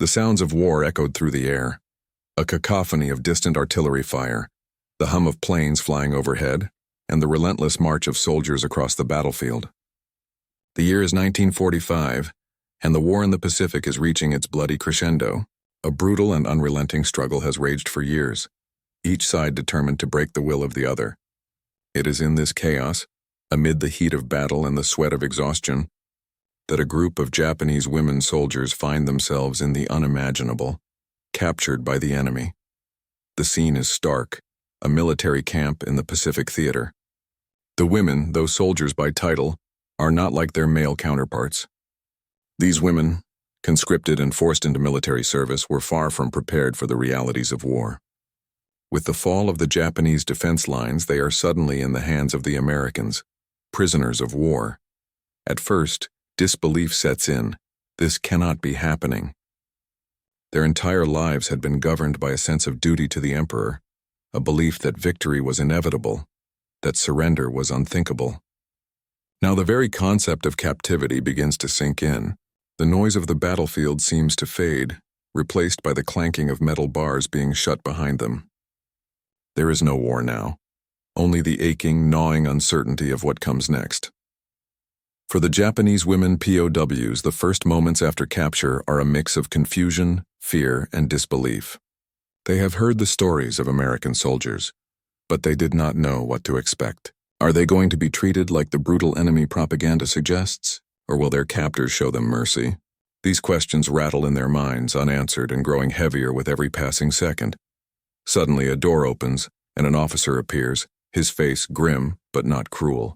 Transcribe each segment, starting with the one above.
The sounds of war echoed through the air, a cacophony of distant artillery fire, the hum of planes flying overhead, and the relentless march of soldiers across the battlefield. The year is 1945, and the war in the Pacific is reaching its bloody crescendo. A brutal and unrelenting struggle has raged for years, each side determined to break the will of the other. It is in this chaos, amid the heat of battle and the sweat of exhaustion, that a group of Japanese women soldiers find themselves in the unimaginable, captured by the enemy. The scene is stark, a military camp in the Pacific Theater. The women, though soldiers by title, are not like their male counterparts. These women, conscripted and forced into military service, were far from prepared for the realities of war. With the fall of the Japanese defense lines, they are suddenly in the hands of the Americans, prisoners of war. At first, disbelief sets in. This cannot be happening. Their entire lives had been governed by a sense of duty to the emperor, a belief that victory was inevitable, that surrender was unthinkable. Now the very concept of captivity begins to sink in. The noise of the battlefield seems to fade, replaced by the clanking of metal bars being shut behind them. There is no war now, only the aching, gnawing uncertainty of what comes next. For the Japanese women POWs, the first moments after capture are a mix of confusion, fear, and disbelief. They have heard the stories of American soldiers, but they did not know what to expect. Are they going to be treated like the brutal enemy propaganda suggests, or will their captors show them mercy? These questions rattle in their minds, unanswered and growing heavier with every passing second. Suddenly a door opens, and an officer appears, his face grim but not cruel.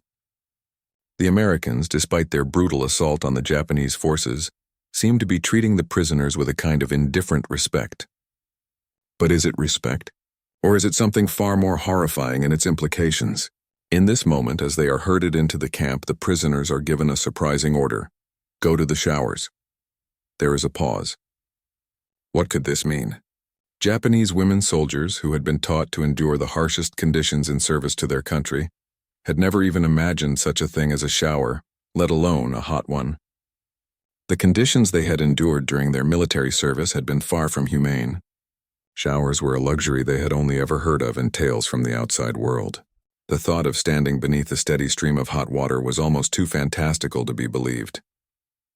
The Americans, despite their brutal assault on the Japanese forces, seem to be treating the prisoners with a kind of indifferent respect. But is it respect? Or is it something far more horrifying in its implications? In this moment, as they are herded into the camp, the prisoners are given a surprising order: go to the showers. There is a pause. What could this mean? Japanese women soldiers, who had been taught to endure the harshest conditions in service to their country, had never even imagined such a thing as a shower, let alone a hot one. The conditions they had endured during their military service had been far from humane. Showers were a luxury they had only ever heard of in tales from the outside world. The thought of standing beneath a steady stream of hot water was almost too fantastical to be believed.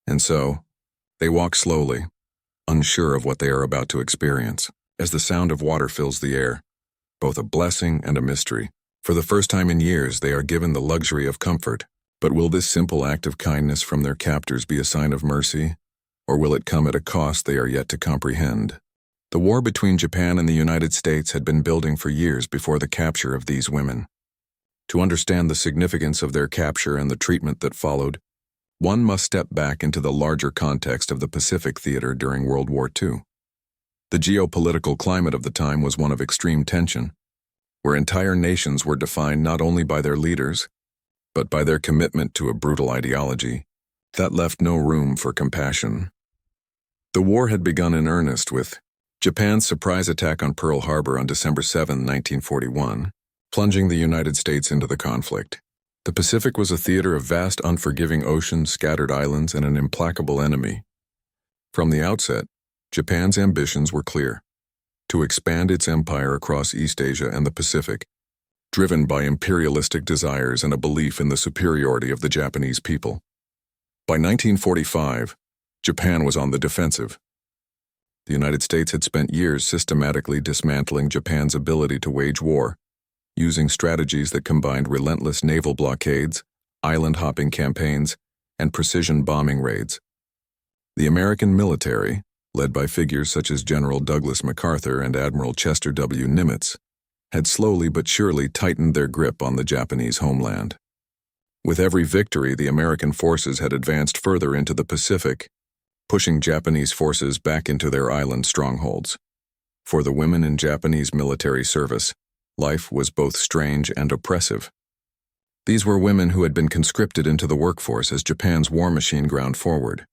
And so, they walk slowly, unsure of what they are about to experience, as the sound of water fills the air, both a blessing and a mystery. For the first time in years, they are given the luxury of comfort. But will this simple act of kindness from their captors be a sign of mercy, or will it come at a cost they are yet to comprehend? The war between Japan and the United States had been building for years before the capture of these women. To understand the significance of their capture and the treatment that followed, one must step back into the larger context of the Pacific Theater during World War II. The geopolitical climate of the time was one of extreme tension, where entire nations were defined not only by their leaders, but by their commitment to a brutal ideology that left no room for compassion. The war had begun in earnest with Japan's surprise attack on Pearl Harbor on December 7, 1941, plunging the United States into the conflict. The Pacific was a theater of vast, unforgiving oceans, scattered islands, and an implacable enemy. From the outset, Japan's ambitions were clear: to expand its empire across East Asia and the Pacific, driven by imperialistic desires and a belief in the superiority of the Japanese people. By 1945, Japan was on the defensive. The United States had spent years systematically dismantling Japan's ability to wage war, using strategies that combined relentless naval blockades, island-hopping campaigns, and precision bombing raids. The American military, led by figures such as General Douglas MacArthur and Admiral Chester W. Nimitz, had slowly but surely tightened their grip on the Japanese homeland. With every victory, the American forces had advanced further into the Pacific, pushing Japanese forces back into their island strongholds. For the women in Japanese military service, life was both strange and oppressive. These were women who had been conscripted into the workforce as Japan's war machine ground forward.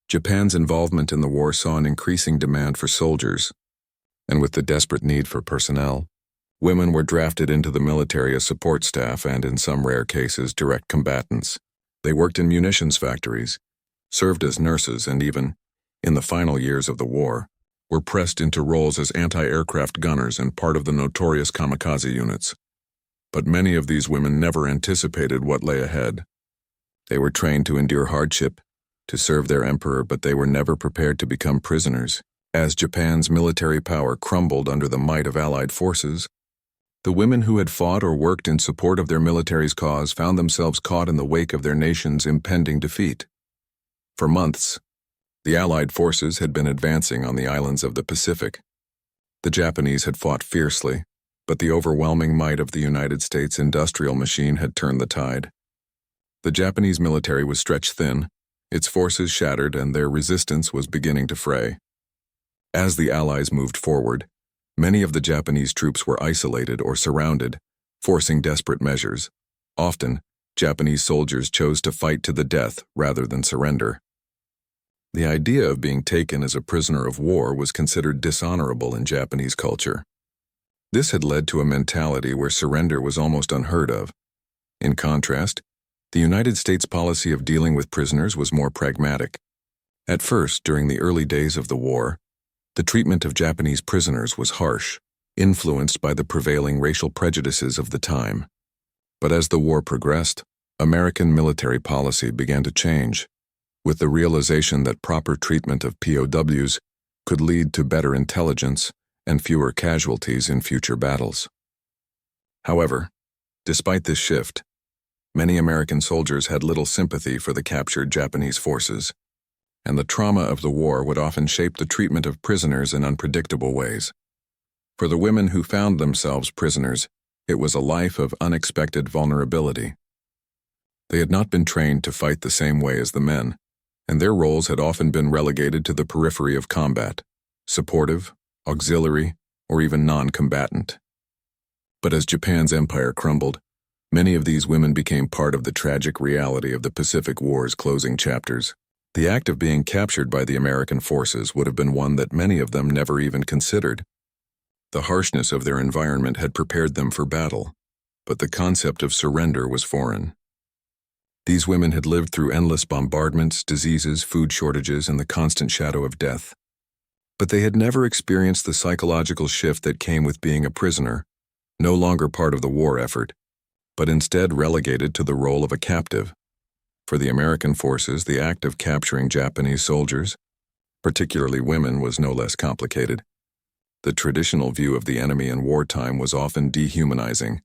Japan's involvement in the war saw an increasing demand for soldiers, and with the desperate need for personnel, women were drafted into the military as support staff and, in some rare cases, direct combatants. They worked in munitions factories, served as nurses, and even, in the final years of the war, were pressed into roles as anti-aircraft gunners and part of the notorious kamikaze units. But many of these women never anticipated what lay ahead. They were trained to endure hardship, to serve their emperor, but they were never prepared to become prisoners. As Japan's military power crumbled under the might of Allied forces, the women who had fought or worked in support of their military's cause found themselves caught in the wake of their nation's impending defeat. For months, the Allied forces had been advancing on the islands of the Pacific. The Japanese had fought fiercely, but the overwhelming might of the United States industrial machine had turned the tide. The Japanese military was stretched thin, its forces shattered, and their resistance was beginning to fray. As the Allies moved forward, many of the Japanese troops were isolated or surrounded, forcing desperate measures. Often, Japanese soldiers chose to fight to the death rather than surrender. The idea of being taken as a prisoner of war was considered dishonorable in Japanese culture. This had led to a mentality where surrender was almost unheard of. In contrast, the United States policy of dealing with prisoners was more pragmatic. At first, during the early days of the war, the treatment of Japanese prisoners was harsh, influenced by the prevailing racial prejudices of the time. But as the war progressed, American military policy began to change, with the realization that proper treatment of POWs could lead to better intelligence and fewer casualties in future battles. However, despite this shift, many American soldiers had little sympathy for the captured Japanese forces, and the trauma of the war would often shape the treatment of prisoners in unpredictable ways. For the women who found themselves prisoners, it was a life of unexpected vulnerability. They had not been trained to fight the same way as the men, and their roles had often been relegated to the periphery of combat, supportive, auxiliary, or even non-combatant. But as Japan's empire crumbled, many of these women became part of the tragic reality of the Pacific War's closing chapters. The act of being captured by the American forces would have been one that many of them never even considered. The harshness of their environment had prepared them for battle, but the concept of surrender was foreign. These women had lived through endless bombardments, diseases, food shortages, and the constant shadow of death. But they had never experienced the psychological shift that came with being a prisoner, no longer part of the war effort, but instead relegated to the role of a captive. For the American forces, the act of capturing Japanese soldiers, particularly women, was no less complicated. The traditional view of the enemy in wartime was often dehumanizing,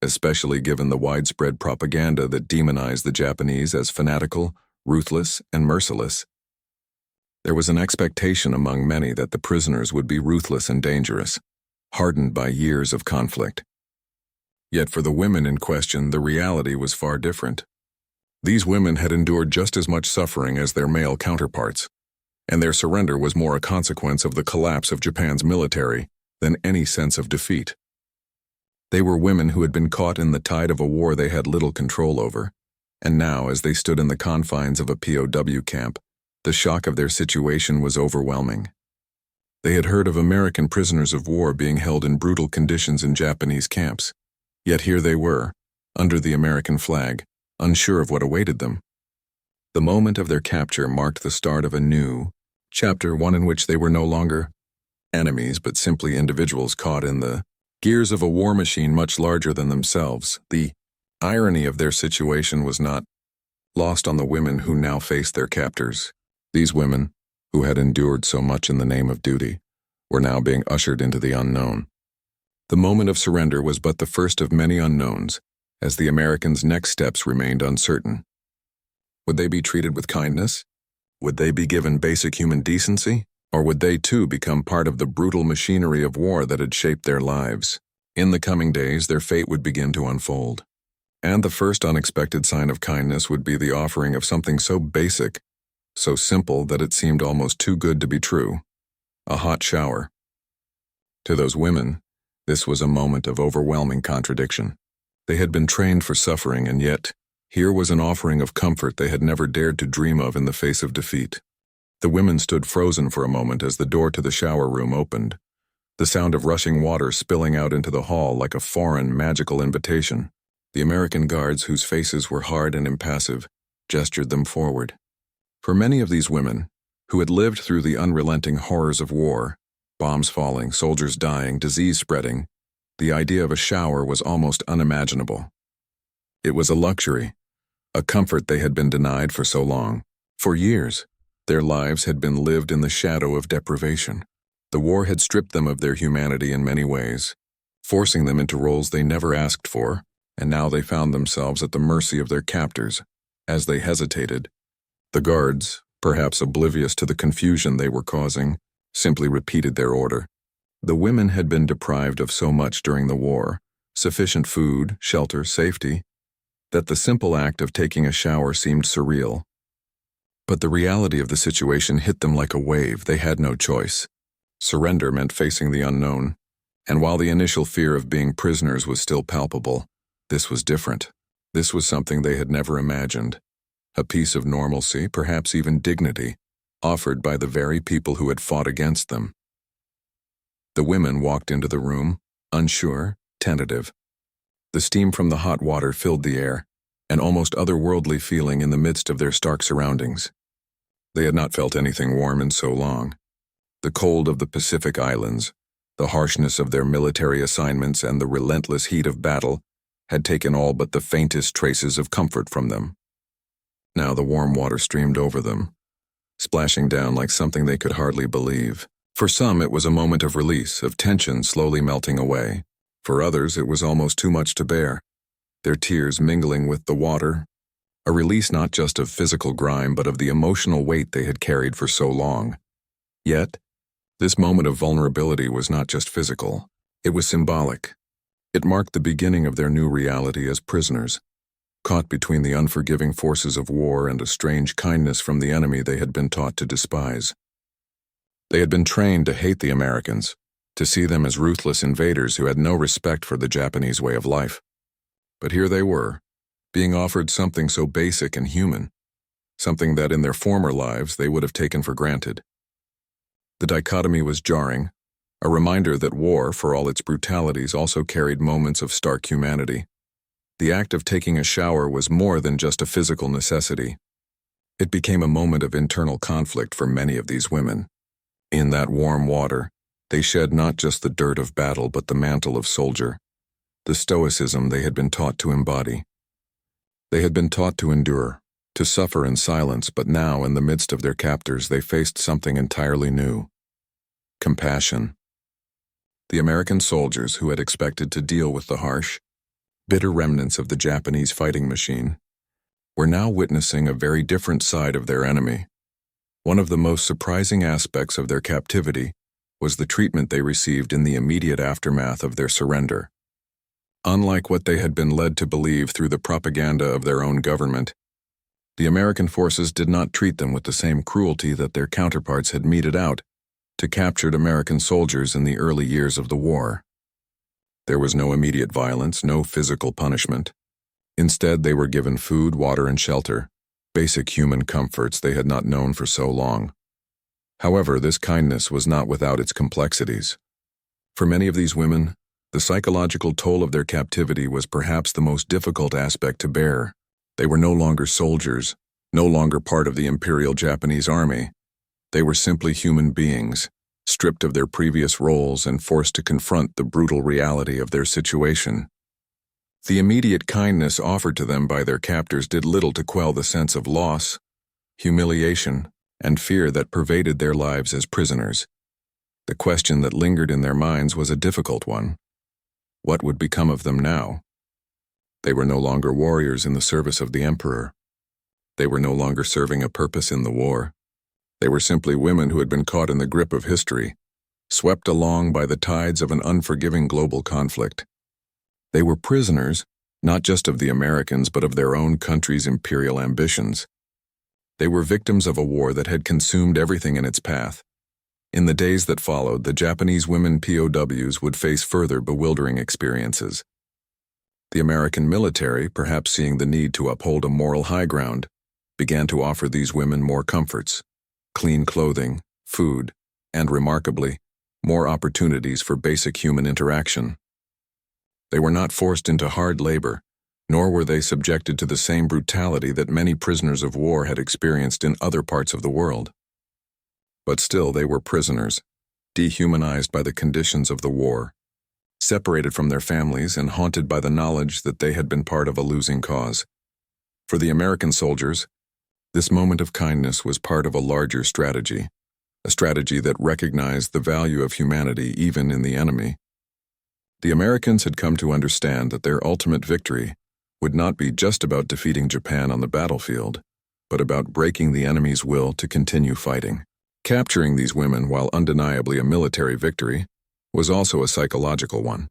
especially given the widespread propaganda that demonized the Japanese as fanatical, ruthless, and merciless. There was an expectation among many that the prisoners would be ruthless and dangerous, hardened by years of conflict. Yet for the women in question, the reality was far different. These women had endured just as much suffering as their male counterparts, and their surrender was more a consequence of the collapse of Japan's military than any sense of defeat. They were women who had been caught in the tide of a war they had little control over, and now, as they stood in the confines of a POW camp, the shock of their situation was overwhelming. They had heard of American prisoners of war being held in brutal conditions in Japanese camps, yet here they were, under the American flag, unsure of what awaited them. The moment of their capture marked the start of a new chapter, one in which they were no longer enemies but simply individuals caught in the gears of a war machine much larger than themselves. The irony of their situation was not lost on the women who now faced their captors. These women, who had endured so much in the name of duty, were now being ushered into the unknown. The moment of surrender was but the first of many unknowns, as the Americans' next steps remained uncertain. Would they be treated with kindness? Would they be given basic human decency? Or would they too become part of the brutal machinery of war that had shaped their lives? In the coming days, their fate would begin to unfold. And the first unexpected sign of kindness would be the offering of something so basic, so simple that it seemed almost too good to be true: a hot shower. To those women, this was a moment of overwhelming contradiction. They had been trained for suffering, and yet, here was an offering of comfort they had never dared to dream of in the face of defeat. The women stood frozen for a moment as the door to the shower room opened, the sound of rushing water spilling out into the hall like a foreign, magical invitation. The American guards, whose faces were hard and impassive, gestured them forward. For many of these women, who had lived through the unrelenting horrors of war, bombs falling, soldiers dying, disease spreading. The idea of a shower was almost unimaginable. It was a luxury, a comfort they had been denied for so long. For years, their lives had been lived in the shadow of deprivation. The war had stripped them of their humanity in many ways, forcing them into roles they never asked for, and now they found themselves at the mercy of their captors. As they hesitated, the guards, perhaps oblivious to the confusion they were causing, simply repeated their order. The women had been deprived of so much during the war, sufficient food, shelter, safety, that the simple act of taking a shower seemed surreal. But the reality of the situation hit them like a wave. They had no choice. Surrender meant facing the unknown, and while the initial fear of being prisoners was still palpable, this was different. This was something they had never imagined. A piece of normalcy, perhaps even dignity, offered by the very people who had fought against them. The women walked into the room, unsure, tentative. The steam from the hot water filled the air, an almost otherworldly feeling in the midst of their stark surroundings. They had not felt anything warm in so long. The cold of the Pacific Islands, the harshness of their military assignments, and the relentless heat of battle had taken all but the faintest traces of comfort from them. Now the warm water streamed over them, splashing down like something they could hardly believe. For some, it was a moment of release, of tension slowly melting away. For others, it was almost too much to bear, their tears mingling with the water, a release not just of physical grime but of the emotional weight they had carried for so long. Yet, this moment of vulnerability was not just physical, it was symbolic. It marked the beginning of their new reality as prisoners, caught between the unforgiving forces of war and a strange kindness from the enemy they had been taught to despise. They had been trained to hate the Americans, to see them as ruthless invaders who had no respect for the Japanese way of life. But here they were, being offered something so basic and human, something that in their former lives they would have taken for granted. The dichotomy was jarring, a reminder that war, for all its brutalities, also carried moments of stark humanity. The act of taking a shower was more than just a physical necessity. It became a moment of internal conflict for many of these women. In that warm water, they shed not just the dirt of battle but the mantle of soldier, the stoicism they had been taught to embody. They had been taught to endure, to suffer in silence, but now, in the midst of their captors, they faced something entirely new. Compassion. The American soldiers, who had expected to deal with the harsh, bitter remnants of the Japanese fighting machine, were now witnessing a very different side of their enemy. One of the most surprising aspects of their captivity was the treatment they received in the immediate aftermath of their surrender. Unlike what they had been led to believe through the propaganda of their own government, the American forces did not treat them with the same cruelty that their counterparts had meted out to captured American soldiers in the early years of the war. There was no immediate violence, no physical punishment. Instead, they were given food, water, and shelter, basic human comforts they had not known for so long. However, this kindness was not without its complexities. For many of these women, the psychological toll of their captivity was perhaps the most difficult aspect to bear. They were no longer soldiers, no longer part of the Imperial Japanese Army. They were simply human beings, stripped of their previous roles and forced to confront the brutal reality of their situation. The immediate kindness offered to them by their captors did little to quell the sense of loss, humiliation, and fear that pervaded their lives as prisoners. The question that lingered in their minds was a difficult one. What would become of them now? They were no longer warriors in the service of the emperor. They were no longer serving a purpose in the war. They were simply women who had been caught in the grip of history, swept along by the tides of an unforgiving global conflict. They were prisoners, not just of the Americans, but of their own country's imperial ambitions. They were victims of a war that had consumed everything in its path. In the days that followed, the Japanese women POWs would face further bewildering experiences. The American military, perhaps seeing the need to uphold a moral high ground, began to offer these women more comforts, clean clothing, food, and, remarkably, more opportunities for basic human interaction. They were not forced into hard labor, nor were they subjected to the same brutality that many prisoners of war had experienced in other parts of the world. But still they were prisoners, dehumanized by the conditions of the war, separated from their families and haunted by the knowledge that they had been part of a losing cause. For the American soldiers, this moment of kindness was part of a larger strategy, a strategy that recognized the value of humanity even in the enemy. The Americans had come to understand that their ultimate victory would not be just about defeating Japan on the battlefield, but about breaking the enemy's will to continue fighting. Capturing these women, while undeniably a military victory, was also a psychological one.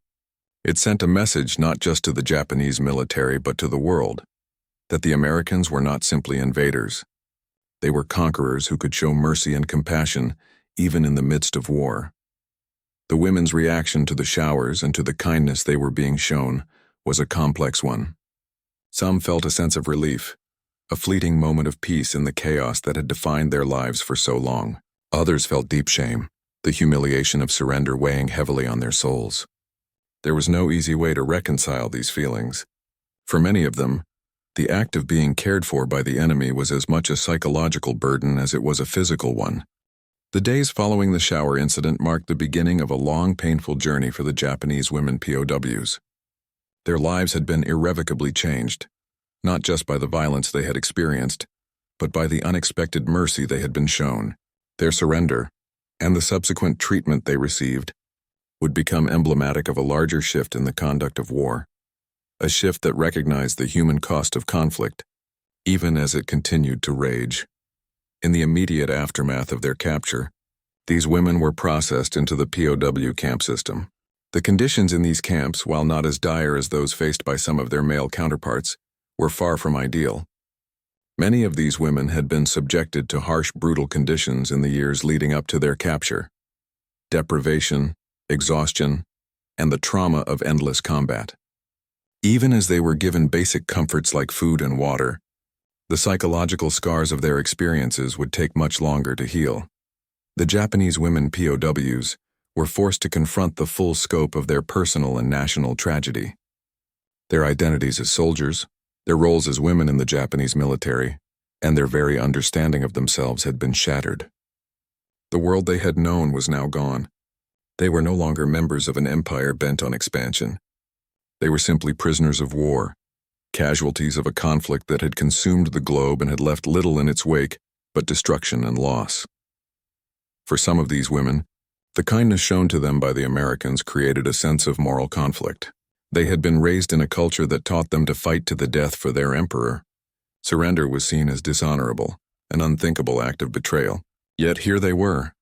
It sent a message not just to the Japanese military but to the world, that the Americans were not simply invaders. They were conquerors who could show mercy and compassion even in the midst of war. The women's reaction to the showers and to the kindness they were being shown was a complex one. Some felt a sense of relief, a fleeting moment of peace in the chaos that had defined their lives for so long. Others felt deep shame, the humiliation of surrender weighing heavily on their souls. There was no easy way to reconcile these feelings. For many of them, the act of being cared for by the enemy was as much a psychological burden as it was a physical one. The days following the shower incident marked the beginning of a long, painful journey for the Japanese women POWs. Their lives had been irrevocably changed, not just by the violence they had experienced, but by the unexpected mercy they had been shown. Their surrender, and the subsequent treatment they received, would become emblematic of a larger shift in the conduct of war, a shift that recognized the human cost of conflict, even as it continued to rage. In the immediate aftermath of their capture, these women were processed into the POW camp system. The conditions in these camps, while not as dire as those faced by some of their male counterparts, were far from ideal. Many of these women had been subjected to harsh, brutal conditions in the years leading up to their capture. Deprivation, exhaustion, and the trauma of endless combat. Even as they were given basic comforts like food and water, the psychological scars of their experiences would take much longer to heal. The Japanese women POWs were forced to confront the full scope of their personal and national tragedy. Their identities as soldiers, their roles as women in the Japanese military, and their very understanding of themselves had been shattered. The world they had known was now gone. They were no longer members of an empire bent on expansion. They were simply prisoners of war, casualties of a conflict that had consumed the globe and had left little in its wake but destruction and loss. For some of these women, the kindness shown to them by the Americans created a sense of moral conflict. They had been raised in a culture that taught them to fight to the death for their emperor. Surrender was seen as dishonorable, an unthinkable act of betrayal. Yet here they were,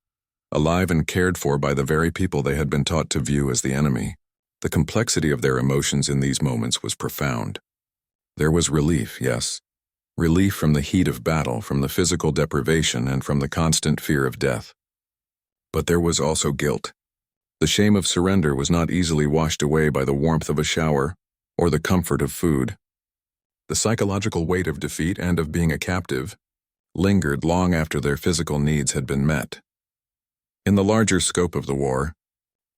alive and cared for by the very people they had been taught to view as the enemy. The complexity of their emotions in these moments was profound. There was relief, yes. Relief from the heat of battle, from the physical deprivation, and from the constant fear of death. But there was also guilt. The shame of surrender was not easily washed away by the warmth of a shower or the comfort of food. The psychological weight of defeat and of being a captive lingered long after their physical needs had been met. In the larger scope of the war,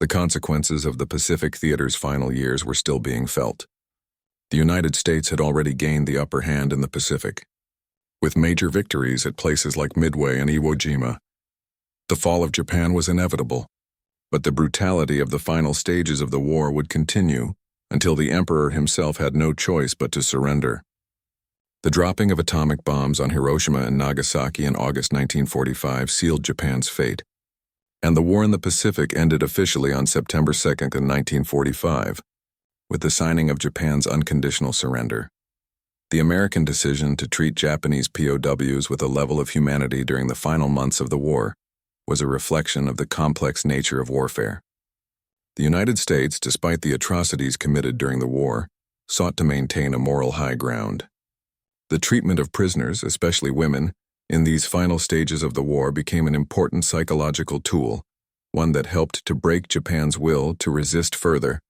the consequences of the Pacific Theater's final years were still being felt. The United States had already gained the upper hand in the Pacific, with major victories at places like Midway and Iwo Jima. The fall of Japan was inevitable, but the brutality of the final stages of the war would continue until the emperor himself had no choice but to surrender. The dropping of atomic bombs on Hiroshima and Nagasaki in August 1945 sealed Japan's fate, and the war in the Pacific ended officially on September 2nd in 1945, with the signing of Japan's unconditional surrender. The American decision to treat Japanese POWs with a level of humanity during the final months of the war was a reflection of the complex nature of warfare. The United States, despite the atrocities committed during the war, sought to maintain a moral high ground. The treatment of prisoners, especially women, in these final stages of the war became an important psychological tool, one that helped to break Japan's will to resist further.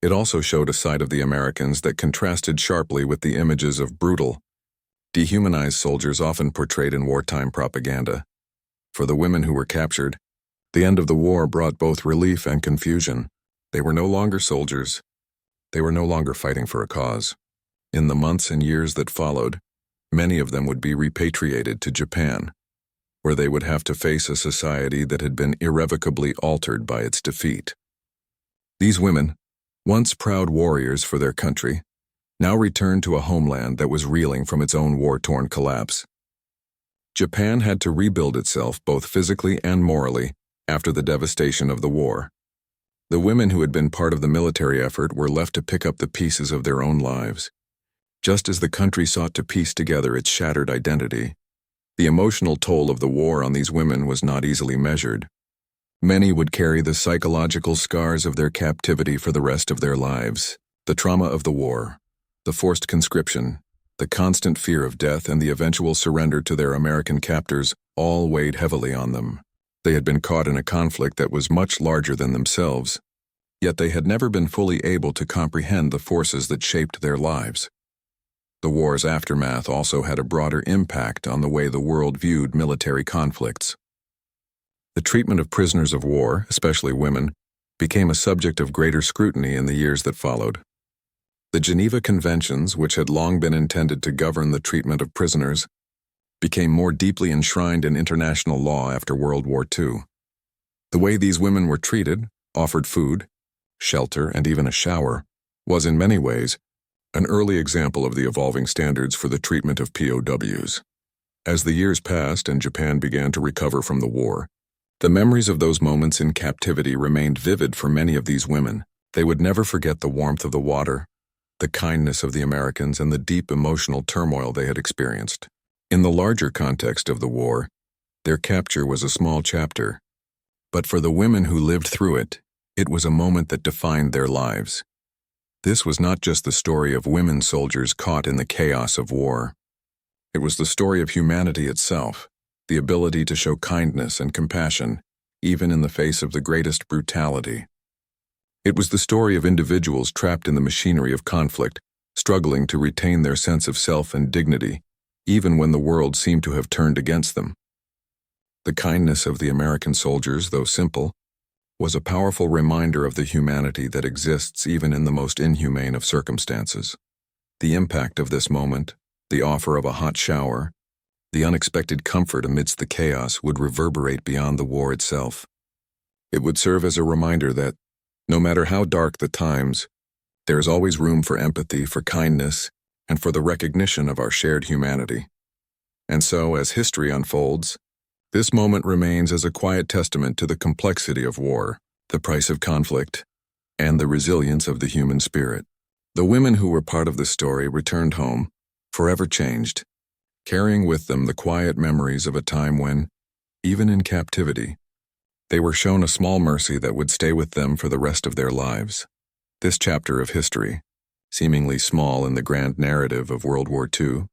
It also showed a side of the Americans that contrasted sharply with the images of brutal, dehumanized soldiers often portrayed in wartime propaganda. For the women who were captured, the end of the war brought both relief and confusion. They were no longer soldiers. They were no longer fighting for a cause. In the months and years that followed, many of them would be repatriated to Japan. where they would have to face a society that had been irrevocably altered by its defeat. These women, once proud warriors for their country, now returned to a homeland that was reeling from its own war-torn collapse. Japan had to rebuild itself both physically and morally after the devastation of the war. The women who had been part of the military effort were left to pick up the pieces of their own lives. Just as the country sought to piece together its shattered identity, the emotional toll of the war on these women was not easily measured. Many would carry the psychological scars of their captivity for the rest of their lives. The trauma of the war, the forced conscription, the constant fear of death, and the eventual surrender to their American captors all weighed heavily on them. They had been caught in a conflict that was much larger than themselves, yet they had never been fully able to comprehend the forces that shaped their lives. The war's aftermath also had a broader impact on the way the world viewed military conflicts. The treatment of prisoners of war, especially women, became a subject of greater scrutiny in the years that followed. The Geneva Conventions, which had long been intended to govern the treatment of prisoners, became more deeply enshrined in international law after World War II. The way these women were treated, offered food, shelter, and even a shower, was in many ways an early example of the evolving standards for the treatment of POWs. As the years passed and Japan began to recover from the war, the memories of those moments in captivity remained vivid for many of these women. They would never forget the warmth of the water, the kindness of the Americans, and the deep emotional turmoil they had experienced. In the larger context of the war, their capture was a small chapter, but for the women who lived through it, it was a moment that defined their lives. This was not just the story of women soldiers caught in the chaos of war. It was the story of humanity itself, the ability to show kindness and compassion, even in the face of the greatest brutality. It was the story of individuals trapped in the machinery of conflict, struggling to retain their sense of self and dignity, even when the world seemed to have turned against them. The kindness of the American soldiers, though simple, was a powerful reminder of the humanity that exists even in the most inhumane of circumstances. The impact of this moment, the offer of a hot shower, the unexpected comfort amidst the chaos would reverberate beyond the war itself. It would serve as a reminder that, no matter how dark the times, there is always room for empathy, for kindness, and for the recognition of our shared humanity. And so, as history unfolds, this moment remains as a quiet testament to the complexity of war, the price of conflict, and the resilience of the human spirit. The women who were part of the story returned home, forever changed, carrying with them the quiet memories of a time when, even in captivity, they were shown a small mercy that would stay with them for the rest of their lives. This chapter of history, seemingly small in the grand narrative of World War II,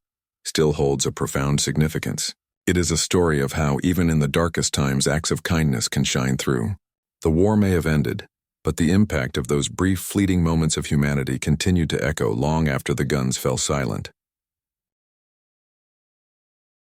still holds a profound significance. It is a story of how, even in the darkest times, acts of kindness can shine through. The war may have ended, but the impact of those brief, fleeting moments of humanity continued to echo long after the guns fell silent.